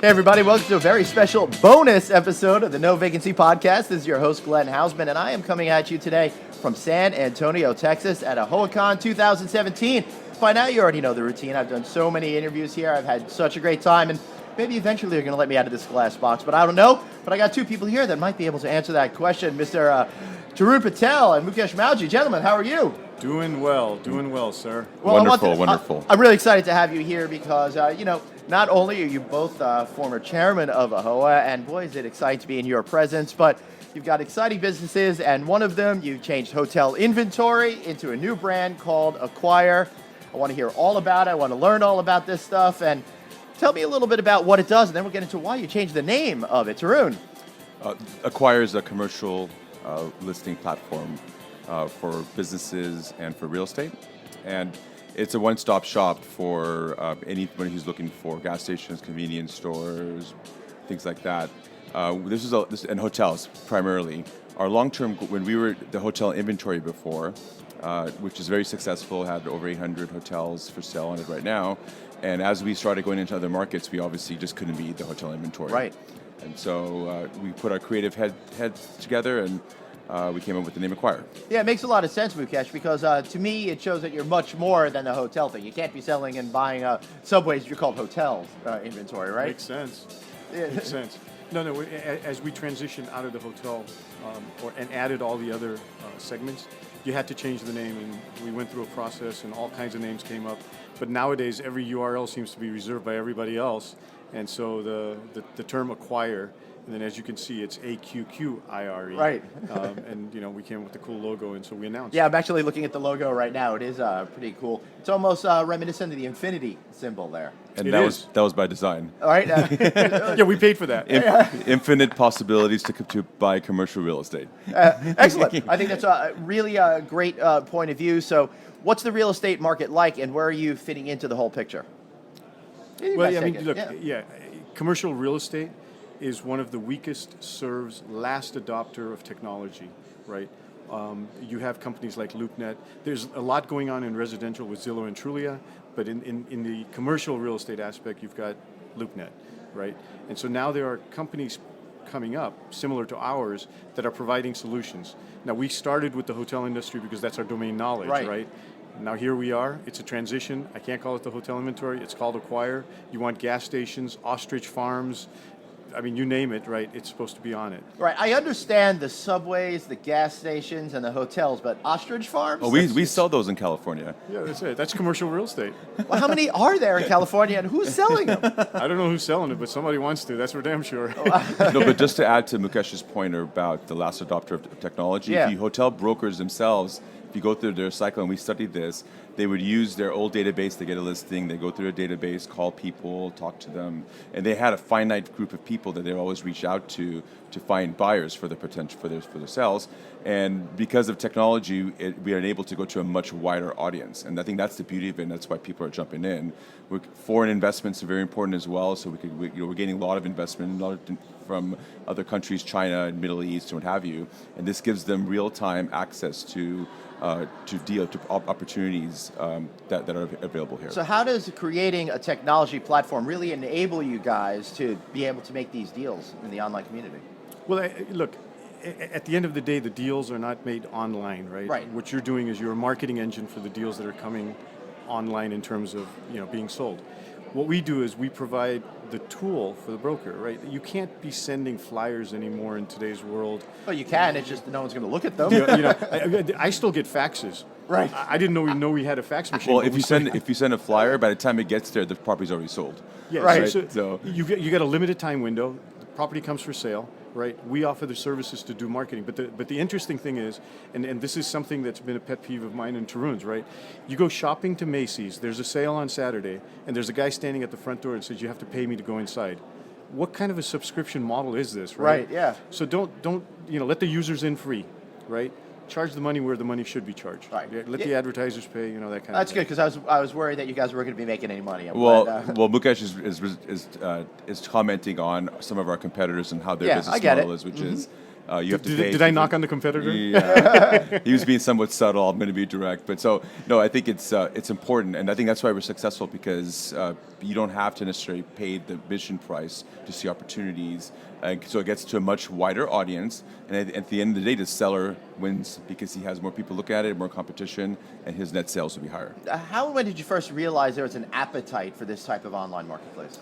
Hey everybody, welcome to a very special bonus episode of the No Vacancy Podcast. This is your host, Glenn Hausman, and I am coming at you today from San Antonio, Texas at AAHOA 2017. By now, you already know the routine. I've done so many interviews here. I've had such a great time, and maybe eventually you're going to let me out of this glass box, but I don't know. But I got two people here that might be able to answer that question, Mr. Tarun Patel and Mukesh Mowji. Gentlemen, how are you? Doing well, sir. Well, Wonderful. I'm really excited to have you here because, not only are you both former chairman of AAHOA, and boy, is it exciting to be in your presence, but you've got exciting businesses, and one of them, you changed hotel inventory into a new brand called Aqqire. I want to hear all about it. I want to learn all about this stuff, and tell me a little bit about what it does, and then we'll get into why you changed the name of it. Tarun. Aqqire is a commercial listing platform for businesses and for real estate, and it's a one-stop shop for anybody who's looking for gas stations, convenience stores, things like that. This and hotels primarily. Our long-term, when we were the hotel inventory before, which is very successful, had over 800 hotels for sale on it right now. And as we started going into other markets, we obviously just couldn't beat the hotel inventory. Right. And so we put our creative heads together, and we came up with the name Aqqire. Yeah, it makes a lot of sense, Mukesh, because to me it shows that you're much more than the hotel thing. You can't be selling and buying subways. You're called hotels inventory, right? Makes sense. Yeah. Makes sense. No. As we transitioned out of the hotel and added all the other segments, you had to change the name, and we went through a process, and all kinds of names came up. But nowadays, every URL seems to be reserved by everybody else, and so the term Aqqire. And then, as you can see, it's AQQIRE. Right. And we came up with the cool logo, and so we announced. Yeah, I'm actually looking at the logo right now. It is pretty cool. It's almost reminiscent of the infinity symbol there. And that was by design. All right. Yeah, we paid for that. Infinite possibilities to buy commercial real estate. Excellent. I think that's a really great point of view. So, what's the real estate market like, and where are you fitting into the whole picture? Well, look, commercial real estate is one of the weakest serves, last adopter of technology, right? You have companies like LoopNet. There's a lot going on in residential with Zillow and Trulia, but in the commercial real estate aspect, you've got LoopNet, right? And so now there are companies coming up, similar to ours, that are providing solutions. Now, we started with the hotel industry because that's our domain knowledge, right? Now here we are. It's a transition. I can't call it the hotel inventory. It's called Aqqire. You want gas stations, ostrich farms, I mean, you name it, right? It's supposed to be on it. Right. I understand the subways, the gas stations, and the hotels, but ostrich farms? Oh, we sell those in California. Yeah, that's it. That's commercial real estate. Well, how many are there in California, and who's selling them? I don't know who's selling it, but somebody wants to. That's for damn sure. No, but just to add to Mukesh's point about the last adopter of technology, the hotel brokers themselves, if you go through their cycle, and we studied this, they would use their old database to get a listing. They go through a database, call people, talk to them, and they had a finite group of people that they always reach out to find buyers for their potential for their sales. And because of technology, we are able to go to a much wider audience. And I think that's the beauty of it, and that's why people are jumping in. Foreign investments are very important as well. So we're getting a lot of investment, from other countries, China and Middle East and what have you. And this gives them real-time access to opportunities that are available here. So how does creating a technology platform really enable you guys to be able to make these deals in the online community? Well, look, at the end of the day, the deals are not made online, right? Right. What you're doing is you're a marketing engine for the deals that are coming online in terms of being sold. What we do is we provide the tool for the broker, right? You can't be sending flyers anymore in today's world. Well, you can. It's just no one's going to look at them. I still get faxes. Right. I didn't know we had a fax machine. Well, if you send a flyer, by the time it gets there, the property's already sold. Yeah, right. So you got a limited time window. The property comes for sale. Right, we offer the services to do marketing, but the interesting thing is, and this is something that's been a pet peeve of mine and Tarun's, right? You go shopping to Macy's, there's a sale on Saturday, and there's a guy standing at the front door and says, you have to pay me to go inside. What kind of a subscription model is this, right? Right, yeah. So don't let the users in free, right? Charge the money where the money should be charged. Right. Let the advertisers pay, that kind of thing. That's good, because I was worried that you guys weren't going to be making any money. Well, Mukesh is commenting on some of our competitors and how their business model is, which is You have to pay. Did I knock on the competitor? Yeah. He was being somewhat subtle. I'm going to be direct, but so no, I think it's important, and I think that's why we're successful because you don't have to necessarily pay the admission price to see opportunities, so it gets to a much wider audience. And at the end of the day, the seller wins because he has more people look at it, more competition, and his net sales will be higher. How and when did you first realize there was an appetite for this type of online marketplace?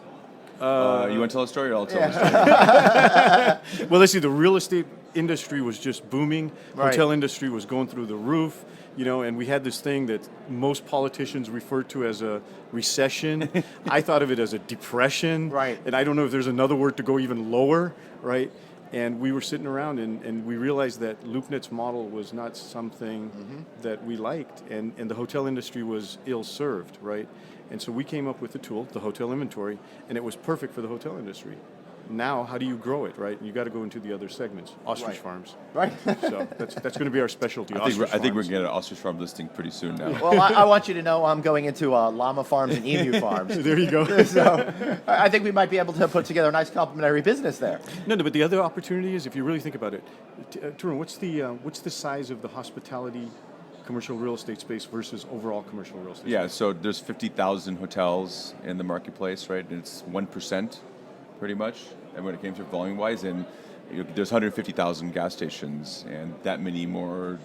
You want to tell a story, or I'll tell a story? Well, let's see. The real estate industry was just booming. Right. Hotel industry was going through the roof. And we had this thing that most politicians refer to as a recession. I thought of it as a depression. Right. And I don't know if there's another word to go even lower, right? And we were sitting around and we realized that LoopNet's model was not something that we liked, and the hotel industry was ill-served, right? And so we came up with the tool, the hotel inventory, and it was perfect for the hotel industry. Now, how do you grow it, right? You got to go into the other segments, ostrich farms. Right. So that's going to be our specialty. I think we're going to get an ostrich farm listing pretty soon now. Well, I want you to know I'm going into llama farms and emu farms. There you go. So I think we might be able to put together a nice complementary business there. No, but the other opportunity is, if you really think about it, Tarun, what's the size of the hospitality commercial real estate space versus overall commercial real estate space? So there's 50,000 hotels in the marketplace, right? And it's 1%, pretty much, and when it came to volume-wise, and there's 150,000 gas stations and that many more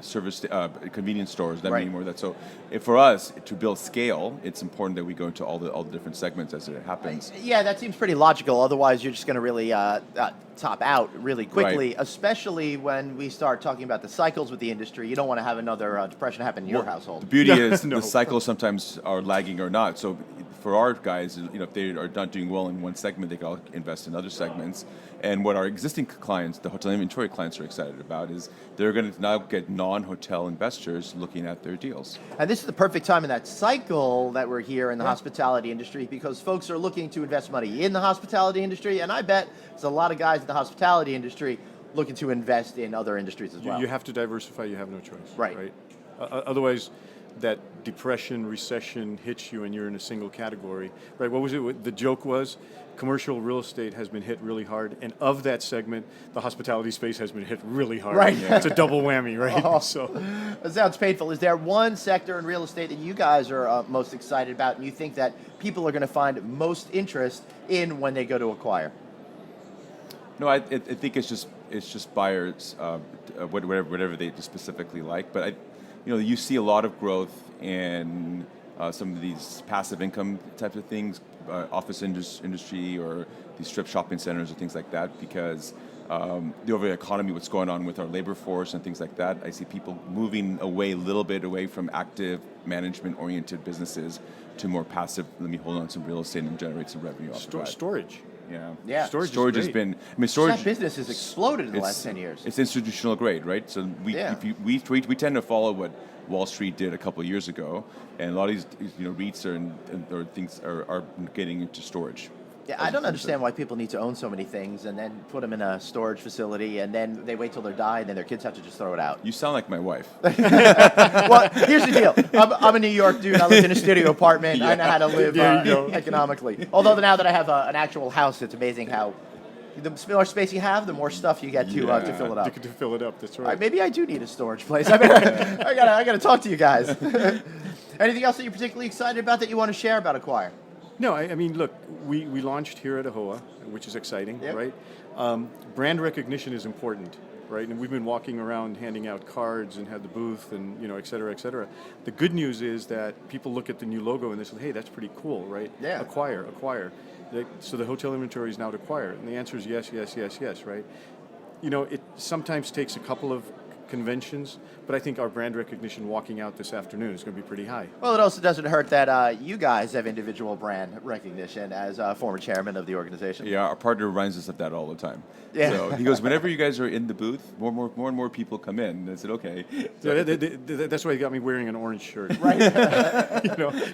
service convenience stores, that many more. So for us to build scale, it's important that we go into all the different segments as it happens. Yeah, that seems pretty logical. Otherwise, you're just going to really top out really quickly, especially when we start talking about the cycles with the industry. You don't want to have another depression happen in your household. The beauty is the cycles sometimes are lagging or not. So for our guys, if they are not doing well in one segment, they can all invest in other segments. And what our existing clients, the hotel inventory clients, are excited about is they're going to now get non-hotel investors looking at their deals. And this is the perfect time in that cycle that we're here in the hospitality industry, because folks are looking to invest money in the hospitality industry, and I bet there's a lot of guys in the hospitality industry looking to invest in other industries as well. You have to diversify. You have no choice. Right. Otherwise, that depression, recession hits you and you're in a single category. Right. What was it? The joke was commercial real estate has been hit really hard, and of that segment, the hospitality space has been hit really hard. Right. Yeah. It's a double whammy, right? Oh, so that sounds painful. Is there one sector in real estate that you guys are most excited about, and you think that people are going to find most interest in when they go to acquire? No, I think it's just buyers, whatever they specifically like. But you see a lot of growth in some of these passive income types of things, office industry, or these strip shopping centers or things like that, because the overall economy, what's going on with our labor force and things like that, I see people moving a little bit away from active management-oriented businesses to more passive, let me hold on some real estate and generate some revenue off of that. Storage. Yeah. Storage has been. That business has exploded in the last 10 years. It's institutional grade, right? So we tend to follow what Wall Street did a couple of years ago, and a lot of these REITs or things are getting into storage. Yeah, I don't understand why people need to own so many things and then put them in a storage facility, and then they wait till they're die, and then their kids have to just throw it out. You sound like my wife. Well, here's the deal. I'm a New York dude. I live in a studio apartment. I know how to live economically. Although now that I have an actual house, it's amazing how the more space you have, the more stuff you get to fill it up. To fill it up, that's right. Maybe I do need a storage place. I gotta talk to you guys. Anything else that you're particularly excited about that you want to share about Aqqire? No, I mean, look, we launched here at AAHOA, which is exciting, right? Brand recognition is important, right? And we've been walking around handing out cards and had the booth and, et cetera, et cetera. The good news is that people look at the new logo and they say, hey, that's pretty cool, right? Yeah. Aqqire. So the hotel inventory is now at Aqqire. And the answer is yes, right? It sometimes takes a couple of conventions, but I think our brand recognition walking out this afternoon is going to be pretty high. Well, it also doesn't hurt that you guys have individual brand recognition as former chairman of the organization. Yeah, our partner reminds us of that all the time. Yeah. So he goes, whenever you guys are in the booth, more and more people come in. And I said, okay. So that's why he got me wearing an orange shirt. Right.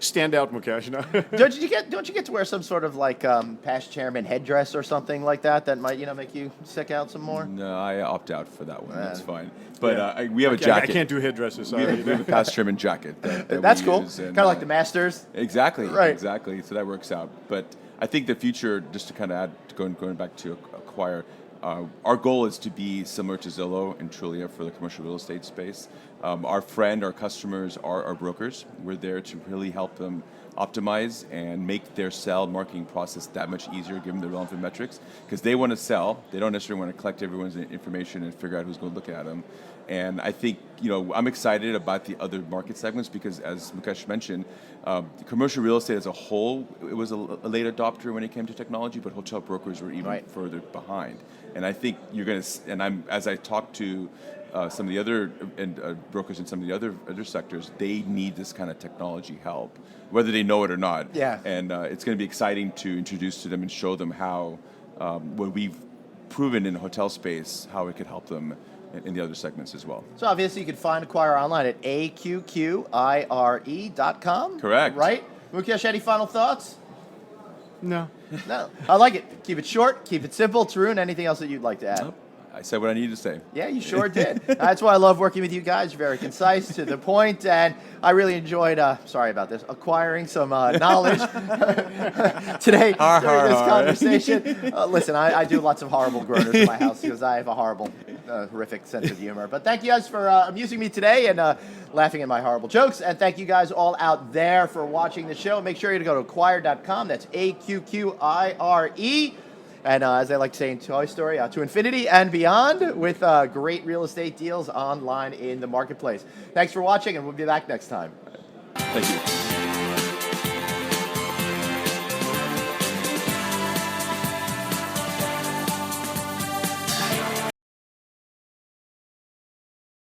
Stand out, Mukesh. Don't you get to wear some sort of like past chairman headdress or something like that might make you stick out some more? No, I opt out for that one. That's fine. But we have a jacket. I can't do headdresses. We have a past chairman jacket. That's cool. Kind of like the Masters. Exactly. Right. Exactly. So that works out. But I think the future, just to kind of add, going back to Aqqire, Our goal is to be similar to Zillow and Trulia for the commercial real estate space. Our customers are our brokers. We're there to really help them optimize and make their sell marketing process that much easier, given the relevant metrics, because they want to sell. They don't necessarily want to collect everyone's information and figure out who's going to look at them. And I think, I'm excited about the other market segments because, as Mukesh mentioned, the commercial real estate as a whole, it was a late adopter when it came to technology, but hotel brokers were even further behind. And I think you're going to, as I talk to some of the other brokers in some of the other sectors, they need this kind of technology help, whether they know it or not. Yeah. And it's going to be exciting to introduce to them and show them how what we've proven in the hotel space, how it could help them in the other segments as well. So obviously you can find Aqqire online at AQQIRE.com. Correct. Right? Mukesh, any final thoughts? No. No. I like it. Keep it short, keep it simple. Tarun, anything else that you'd like to add? Nope. I said what I needed to say. Yeah, you sure did. That's why I love working with you guys. You're very concise, to the point, and I really enjoyed, sorry about this, acquiring some knowledge today during this conversation. Listen, I do lots of horrible groaners in my house because I have a horrific sense of humor. But thank you guys for amusing me today and laughing at my horrible jokes. And thank you guys all out there for watching the show. Make sure you go to Aqqire.com. That's AQQIRE. And as I like to say in Toy Story, to infinity and beyond, with great real estate deals online in the marketplace. Thanks for watching, and we'll be back next time. Thank you.